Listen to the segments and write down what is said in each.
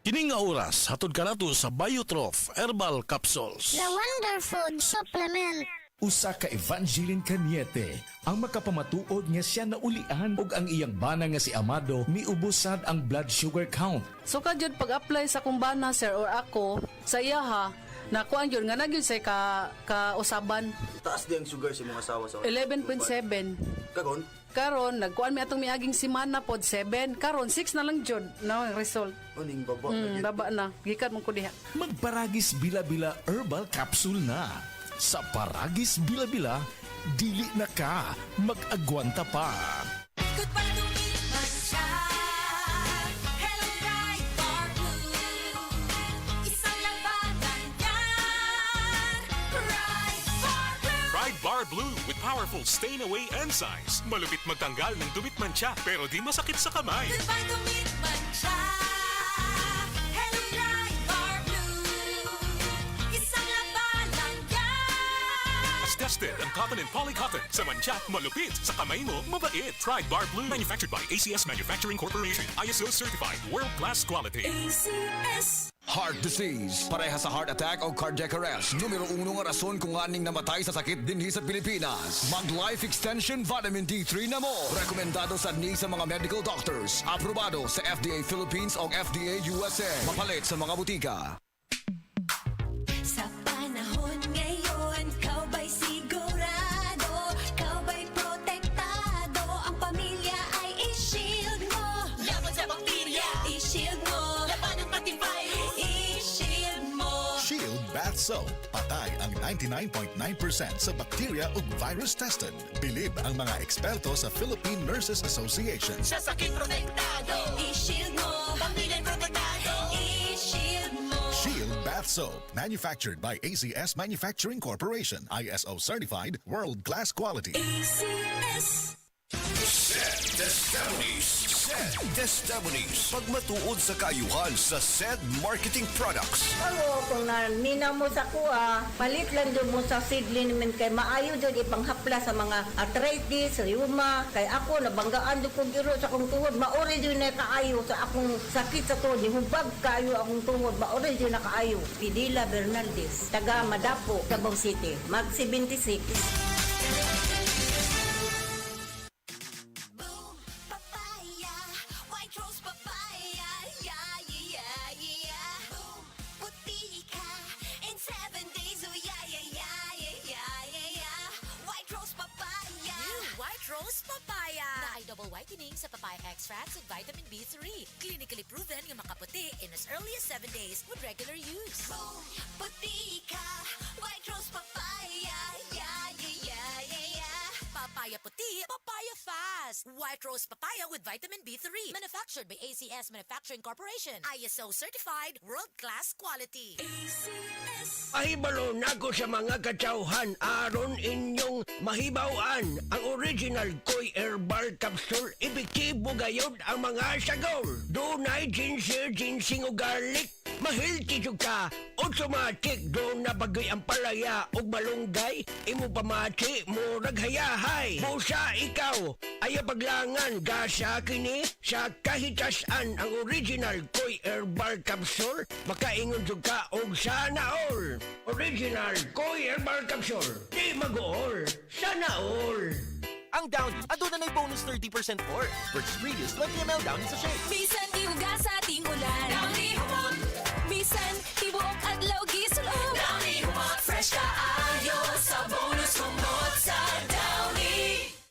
Kining nga oras, hatod ka nato sa Biotrof Herbal Capsules. The Wonder Food Supplement. Usa ka Evangeline Cañete ang makapamatuod nga siya naulian ug ang iyang bana nga si Amado miubusad ang blood sugar count. So kadyod pag-apply sa kumbana sir or ako sa iya ha, nakuan yun nga nagyod sa kausaban. Taas di ang sugar sa mga asawa sa 11.7. Karon nagkuan mi atong miaging semana pod 7. Karon 6 na lang jud na ang result. Uning baba Baba na. Gikan mo ko diha. Magparagis bila-bila herbal capsule na. Sa Paragis Bila-Bila, dili na ka mag-agwanta pa. Goodbye to me, Masya. Hello, bright or blue. Isang labanan yan. Bright for blue. Pride Bar Blue with powerful stain-away enzymes. Malupit magtanggal ng dumit mancha pero di masakit sa kamay. Goodbye to me, Masya. Hello, bright or blue. Isang labanan yan. As tested ang cotton and polycotton. Sa mancha, malupit. Sa kamay mo, mabait. Pride Bar Blue manufactured by ACS Manufacturing Corporation. ISO certified world-class quality. ACS. Heart disease, pareha sa heart attack o cardiac arrest. Numero 1 nga rason kung aning namatay sa sakit dinhi sa Pilipinas. Mag Life Extension Vitamin D3 na mo. Rekomendado sa ni sa mga medical doctors. Aprobado sa FDA Philippines o FDA USA. Mapalit sa mga butika. Sa panahon ngayon, kau ba'y sigurado? Kau ba'y protektado? Ang pamilya ay i-shield mo. Laban sa bakterya, i-shield mo. Laban ng pati virus, i-shield mo. Shield Bath Soap. Patay ang 99.9% sa bacteria ug virus tested. Bilib ang mga eksperto sa Philippine Nurses Association. Sa sakit protektado, i-shield mo. Pamilya protektado, i-shield mo. Shield Bath Soap. Manufactured by ACS Manufacturing Corporation. ISO certified world-class quality. ACS. Testimonies. Pagmatuod sa kaayuhan sa SED Marketing Products. Ako, kung naninaw mo sa kuha, palit lang doon mo sa seedling naman kay maayo doon ipanghapla sa mga arthritis, rheuma. Kay ako, nabanggaan doon kong giro sa akong tuhod. Maori doon na kaayo sa akong sakit sa tuhod. Hubag kaayo akong tuhod. Maori doon na kaayo. Pidila Bernaldez, taga Madapo, Davao City. Mag 76. Papaya, white rose papaya, yeah, yeah, yeah. Boom, puti ka in 7 days, oh yeah, yeah, yeah, yeah, yeah, yeah. White rose papaya. New White Rose Papaya. Na ay double whitening sa papaya extracts with vitamin B3. Clinically proven nga makaputi in as early as 7 days with regular use. Boom, puti ka, white rose papaya, yeah, yeah, yeah, yeah, yeah. Papaya puti, papaya fast. White Rose Papaya with vitamin B3. Manufactured by ACS Manufacturing Corporation. ISO certified world-class quality. ACS. Ahibalo na ko sa mga katsauhan aron inyong mahibawan ang original Koy Herbal Capsule. Epektibo gayod ang mga sagol. Dunay ginger, ginseng o garlic. Mahilti ka, automatic doon na bagay ang palaya o malunggay. Imo pamati mo naghayahay. Busa ikaw, ay paglangan gasa kini sa kahitasan ang original Koy Herbal Capsule. Makaingon ka og sana all. Original Koy Herbal Capsule. Di mag-all, sana all. Ang Downy, aduna na'y bonus 30% for. Purchase previous 20 ml Downy sa shake. Bisan iuga sa ating ulan. Downy humot. Bisan tibuok adlaw gisulod. Downy humot. Fresh kaayo sa bonus humot sa Downy.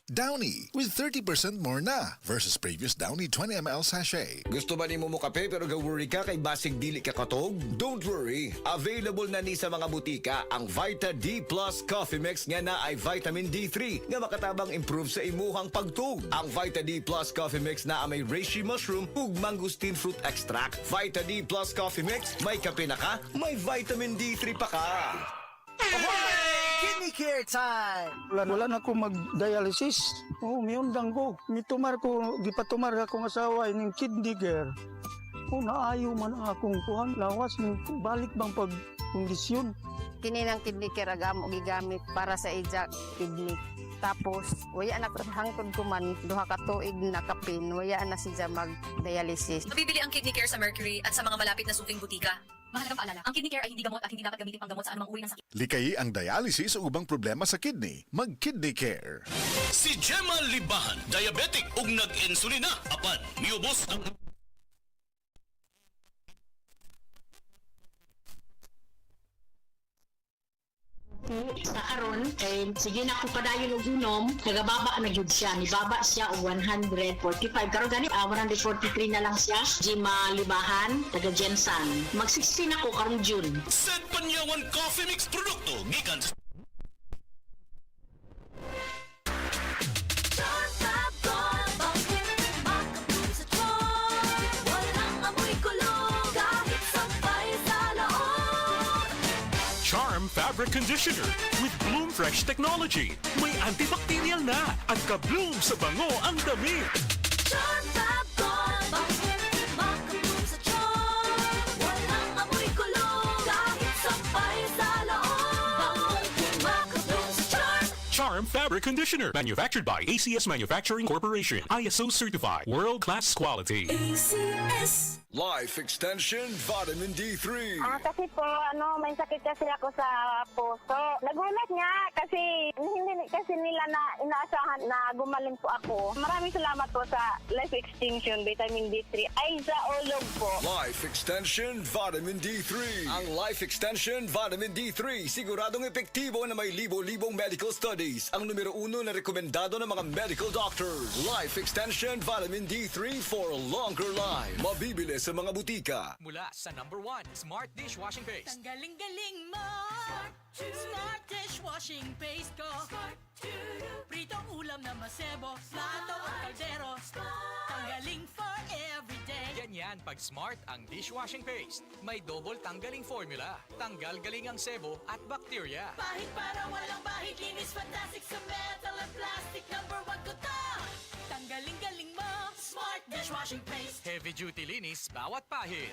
Downy with 30% more na versus previous Downy 20 ml sachet. Gusto ba ni mo kape pero ga-worry ka kay basig dili ka katog? Don't worry. Available na ni sa mga butika ang Vita D Plus Coffee Mix nga na ay vitamin D3 nga makatabang improve sa imuhang pagtug. Ang Vita D Plus Coffee Mix na may reishi mushroom ug mangosteen fruit extract. Vita D Plus Coffee Mix, may kape na ka, may vitamin D3 pa ka. Kidney care time! Wala na ko mag-dialysis. Oh, miundang ko. Mitumar ko, gipatumar akong asawa ining kidney care. Oh, naayo man ang akong kuhan. Lawas, balik bang pagkondisyon. Kini ng kidney care agam o gigamit para sa ija kidney. Tapos waya na hangtod ko man duha ka tuig na kapin, waya na siya mag-dialysis. Mabibili ang Kidney Care sa Mercury at sa mga malapit na suking butika. Mahalagang paalala, ang Kidney Care ay hindi gamot at hindi dapat gamitin panggamot sa anumang uri ng sakit. Likayi ang dialysis o ubang problema sa kidney. Mag-Kidney Care. Si Gemma Libahan, diabetic ug nag-insulina. Apan, miubos ang... Sa karon kay sige na ako padayon og unom, nagababa na gyud siya, ni baba siya og 145 karon gani 143 na lang siya. Gemma Libahan, taga Jensan. Mag-16 ako karong June. Set Panyawan Coffee Mix produkto gikan sa... Charm Fabric Conditioner with Bloom Fresh Technology. May antibacterial na at ka-bloom sa bango ang damit. Charm Fab Gold, bakit makabloom sa charm? Walang amoy kulong, kahit sampay sa loob. Makabloom sa charm. Charm Fabric Conditioner. Manufactured by ACS Manufacturing Corporation. ISO certified. World-class quality. ACS. Life Extension Vitamin D3. Kasi po, may sakit kasi ako sa puso. Nagulat nga kasi hindi kasi nila na inaasahan na gumaling po ako. Maraming salamat po sa Life Extension Vitamin D3. Ay, sa ulog po. Life Extension Vitamin D3. Ang Life Extension Vitamin D3 siguradong epektibo na may libo-libong medical studies. Ang numero 1 na rekomendado ng mga medical doctors. Life Extension Vitamin D3 for a longer life. Mabibili sa mga butika. Mula sa number 1, Smart Dishwashing Paste. Tanggaling-galing mo, Smart Dishwashing Paste ko. Pritong ulam na masebo, plato at kaldero. Tanggaling for everyday. Ganyan pag Smart ang dishwashing paste. May double tanggaling formula. Tanggal galing ang sebo at bacteria. Bahid para walang bahid, linis fantastic sa metal at plastic. Number 1 ko to. Tanggaling-galing mo, Smart Dishwashing Paste. Heavy duty linis bawat pahid.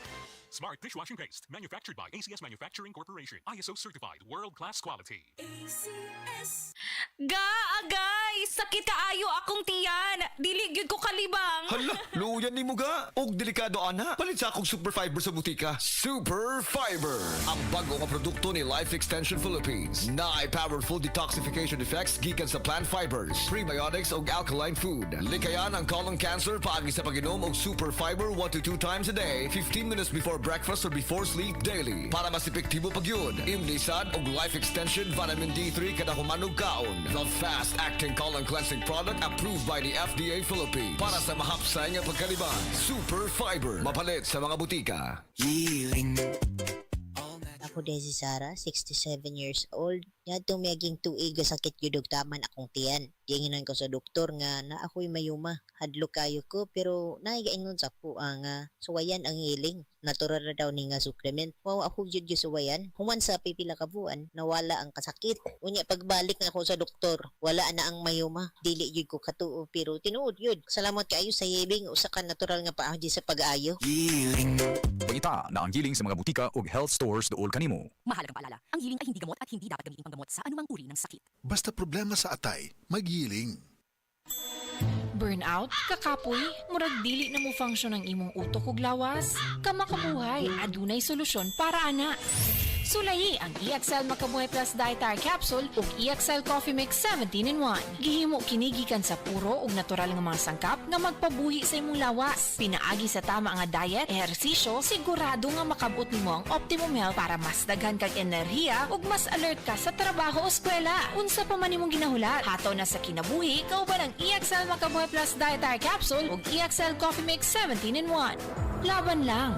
Smart Dishwashing Paste. Manufactured by ACS Manufacturing Corporation. ISO certified. World-class quality. ACS. Agay! Sakit kaayo akong tiyan! Dili gyud ko kalibang! Hala, luyan ni mo ga. Og delikado ana. Palit sa akong Super Fiber sa butika. Super Fiber. Ang bago nga produkto ni Life Extension Philippines. Na ay powerful detoxification effects gikan sa plant fibers, prebiotics og alkaline food. Likayan ang colon cancer paagi sa pag-inom og Super Fiber 1 to 2 times a day, 15 minutes before breakfast or before sleep daily. Para mas epektibo pag yun, imlisan og Life Extension Vitamin D3 kada humanog kaon. The fast-acting colon cleansing product approved by the FDA Philippines. Para sa mahapsay nga pagkaliban, Super Fiber. Mapalit sa mga butika. Ako din si Sarah, 67 years old. Yadtong miyaging tuig sakit yudog taman akong tiyan. Ginginan ko sa doktor nga na ako'y mayuma. Hadlo kayo ko pero naigaingon sa po nga suwayan ang hiling. Natural na daw ni nga supplement. Wow, ako yun yung suwayan. Human sa pipila ka buwan, nawala ang kasakit. Unya pagbalik na ako sa doktor, wala na ang mayuma. Dili yun ko katuo pero tinuod yun. Salamat kaayo sa yibing usa ka natural nga paahdi sa pag-ayo. Pangita na ang giling sa mga butika ug health stores dool kanimo. Mahalagang paalala, ang hiling ay hindi gamot at hindi dapat gamitin panggamot sa anumang uri ng sakit. Basta problema sa atay, mag-healing. Burnout, kakapoy, murag dili na mo function ang imong utok ug lawas. Kamakabuhay, adunay solusyon para ana. Sulayi ang EXL Makabuhay Plus Dietary Capsule ug EXL Coffee Mix 17-in-1. Gihimo kinigikan sa puro ug natural nga mga sangkap nga magpabuhi sa imong lawas. Pinaagi sa tama nga diet, ehersisyo, sigurado nga makabot nimo ang optimum health para mas daghan kag enerhiya ug mas alert ka sa trabaho o eskwela. Unsa pa man imong ginahulat, hataw na sa kinabuhi, kauban ang EXL Makabuhay Plus Dietary Capsule ug EXL Coffee Mix 17-in-1. Laban lang,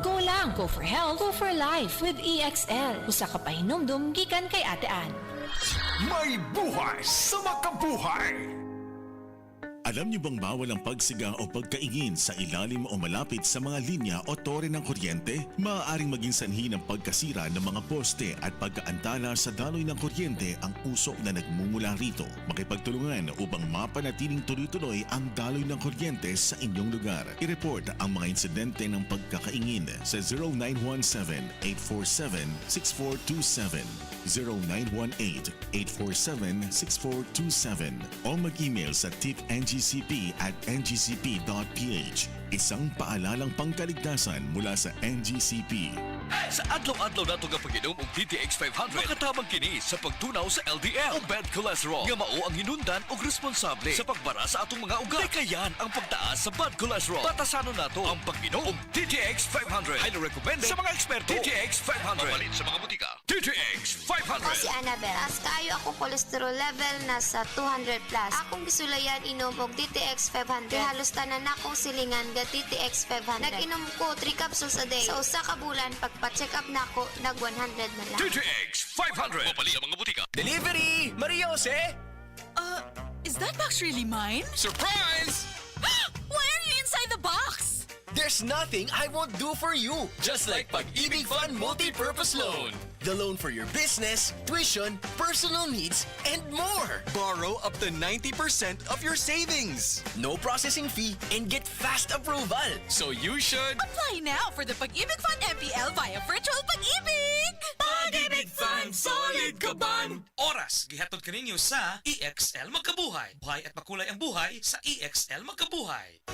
go for health, go for life with EXL. Usa ka pahinumdum gikan kay Ate Ann. May buhay sa makabuhay! Alam niyo bang bawal ang pagsiga o pagkaingin sa ilalim o malapit sa mga linya o tore ng kuryente? Maaaring maging sanhi ng pagkasira ng mga poste at pagkaantala sa daloy ng kuryente ang usok na nagmumula rito. Makipagtulungan upang mapanatiling tuloy-tuloy ang daloy ng kuryente sa inyong lugar. I-report ang mga insidente ng pagkakaingin sa 0917-847-6427, 0918-847-6427 o mag-email sa tipngcp@ngcp.ph. Isang paalalang pangkaligtasan mula sa NGCP. Sa adlaw-adlaw nato nga pag-inom og DTX 500, makatabang kini sa pagtunaw sa LDL o bad cholesterol nga mao ang hinundan og responsable sa pagbara sa atong mga ugat. Kayan ang pagtaas sa bad cholesterol. Batasanon nato ang pag-inom og DTX 500. Highly recommended sa mga eksperto. DTX 500. Mapalit sa mga butika. DTX 500. Ako si Annabel. As kaayo ako cholesterol level nasa 200 plus. Akong gisulayan inom og DTX 500. Kaya halos tanan akong silingan ga DTX 500. Nag-inom ko 3 capsules a day. Sa usa ka bulan pagpa-check up nako nag 100 na lang. DTX 500. Mapalit sa mga butika. Delivery! Maria Jose! Is that box really mine? Surprise! Why are you inside the box? There's nothing I won't do for you. Just like Pag-ibig Fund Multi-Purpose Loan. The loan for your business, tuition, personal needs, and more. Borrow up to 90% of your savings. No processing fee and get fast approval. So you should... Apply now for the Pag-ibig Fund MPL via Virtual Pag-ibig! Pag-ibig Fund, solid kaban! Oras, gihatod kaninyo sa EXL Magkabuhay. Buhay at makulay ang buhay sa EXL Magkabuhay.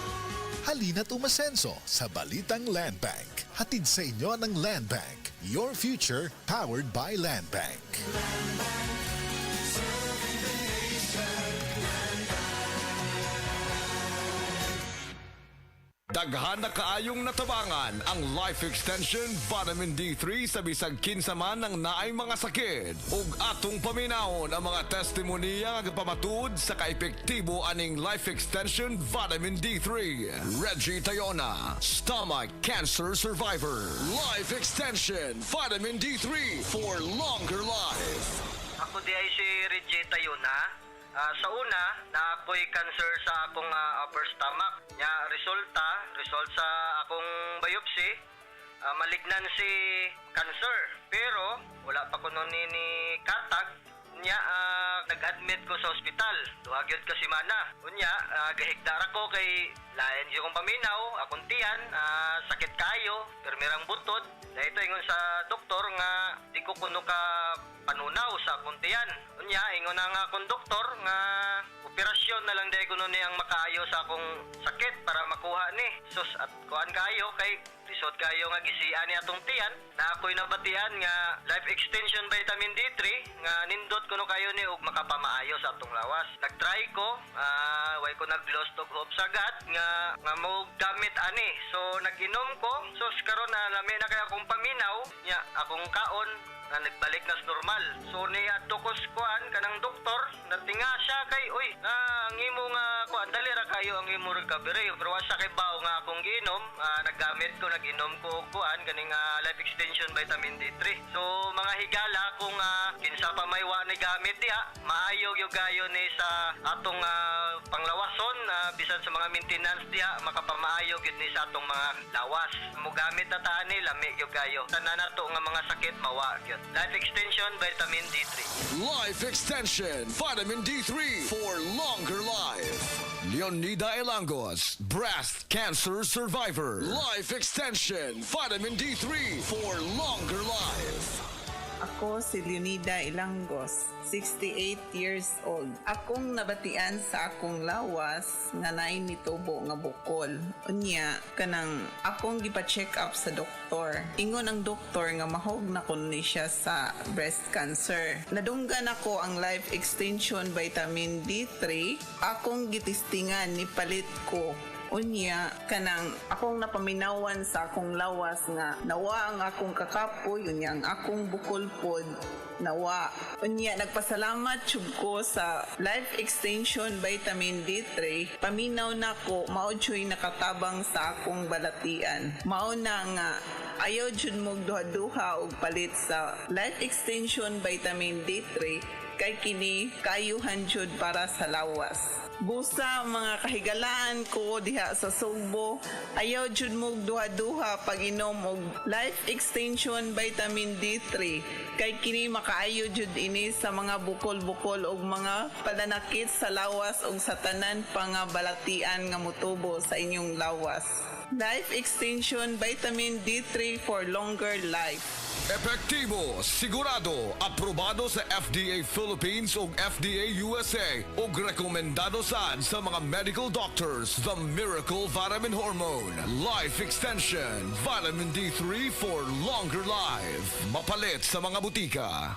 Halina't umasenso sa Balitang Land Bank. Hatid sa inyo ng Land Bank. Your future powered by Land Bank. Daghan na kaayong natabangan ang Life Extension Vitamin D3 sa bisag kinsa man ng naay mga sakit. Ug atong paminawon ang mga testimonya nga pamatuod sa kaepektibo aning Life Extension Vitamin D3. Reggie Tayona, stomach cancer survivor. Life Extension Vitamin D3 for longer life. Ako di ay si Reggie Tayona. Sa una, na ako'y cancer sa akong upper stomach. Result sa akong biopsy, malignancy cancer. Pero, wala pa ko nun ni katag. Nag-admit ko sa ospital. Duhagyod ka si Mana. Gahigdara ko kay lain yung paminaw, akong tiyan, sakit kayo, permirang butod. Dahito ingon sa doktor nga di ko kuno ka panunaw sa akong tiyan. Ingon na nga akong doktor nga operasyon na lang dahil kuno ni ang makaayo sa akong sakit para makuha ni. Sus at kuan kayo kay lisod kayo nga gisian ni atong tiyan na ako'y nabatian nga life extension vitamin D3 nga nindot kuno kayo ni og makapamaayo sa atong lawas. Nagtry ko, way ko nag-lost og hope sagad nga mo gamit ani. So nag-inom ko, so karon na lami na kay akong paminaw nya akong kaon na nagbalik na sa normal. So niya tukos kuan kanang doktor natinga siya kay ang imo nga kuan dali ra kayo ang imo recovery pero sa kay baw nga akong giinom nag-inom ko kuan kaning life extension vitamin D3. So mga higala kung kinsa pa may wa ni gamit diha maayo gyud gayo ni sa atong panglawason bisan sa mga maintenance diha makapamaayo gyud ni sa atong mga lawas. Mo gamit ta ani lami gyud gayo. Tanan nato nga mga sakit mawa gyud. Life Extension Vitamin D3. Life Extension Vitamin D3 for longer life. Leonida Elangos, breast cancer survivor. Life Extension Vitamin D3 for longer life. Ako si Leonida Ilangos, 68 years old. Akong nabatian sa akong lawas nga naay nitubo nga bukol. Unya, kanang akong gipa-check up sa doktor. Ingon ang doktor nga mahog na kuno ni siya sa breast cancer. Nadunggan ako ang Life Extension Vitamin D3. Akong gitistingan ni palit ko. Unya, kanang akong napaminawan sa akong lawas nga nawa ang akong kakapoy, unya ang akong bukol pod nawa. Unya, nagpasalamat jud ko sa Life Extension Vitamin D3. Paminaw na ko, mao jud nakatabang sa akong balatian. Mao na nga ayaw jud mo duha-duha og palit sa Life Extension Vitamin D3 kay kini kayuhan jud para sa lawas. Busa mga kahigalaan ko diha sa Sugbo, ayaw jud mo duha-duha pag inom og Life Extension Vitamin D3 kay kini makaayo jud ini sa mga bukol-bukol og mga padanakit sa lawas ug sa tanan pa nga balatian nga motubo sa inyong lawas. Life Extension Vitamin D3 for longer life. Epektibo, sigurado, aprobado sa FDA Philippines ug FDA USA ug rekomendado sa mga medical doctors. The Miracle Vitamin Hormone, Life Extension, Vitamin D3 for longer life. Mapalit sa mga butika.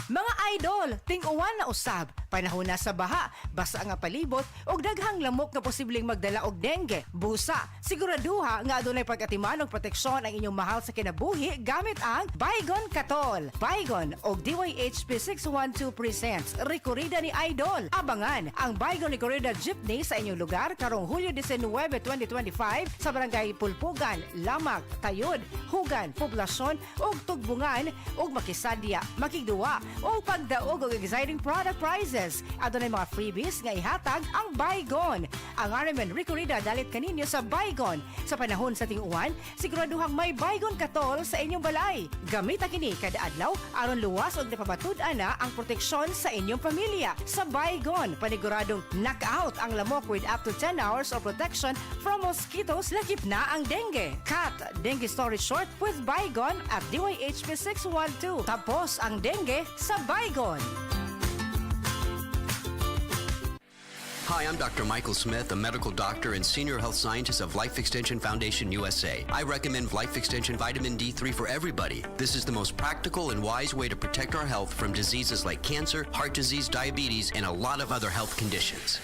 Mga idol, ting-uwan na usab, panahon na sa baha, basa nga palibot og daghang lamok nga posibleng magdala og dengue. Busa, siguraduha nga adunay pagkatiman og proteksyon ang inyong mahal sa kinabuhi gamit ang Baygon Katol. Baygon og DYHP 612 presents Recorrida ni Idol. Abangan ang Baygon Recorrida Jeepney sa inyong lugar karong Hulyo 19, 2025 sa Barangay Pulpugan, Lamak, Tayod, Hugan, Poblasyon ug Tugbungan ug Makisadya, Makigduwa o pagdaog og exciting product prizes. Adunay mga freebies nga ihatag ang Baygon. Ang Aramen Recorrida dalit kaninyo sa Baygon. Sa panahon sa ting-uwan, siguraduhang may Baygon Katol sa inyong balay. Gamita kini kada adlaw aron luwas og napabatud-an na ang proteksyon sa inyong pamilya. Sa Baygon, paniguradong knockout ang lamok with up to 10 hours of protection from mosquitoes, lakip na ang dengue. Cut dengue story short with Baygon at DYHP 612. Tapos ang dengue sa Baygon. Hi, I'm Dr. Michael Smith, a medical doctor and senior health scientist of Life Extension Foundation USA. I recommend Life Extension Vitamin D3 for everybody. This is the most practical and wise way to protect our health from diseases like cancer, heart disease, diabetes, and a lot of other health conditions.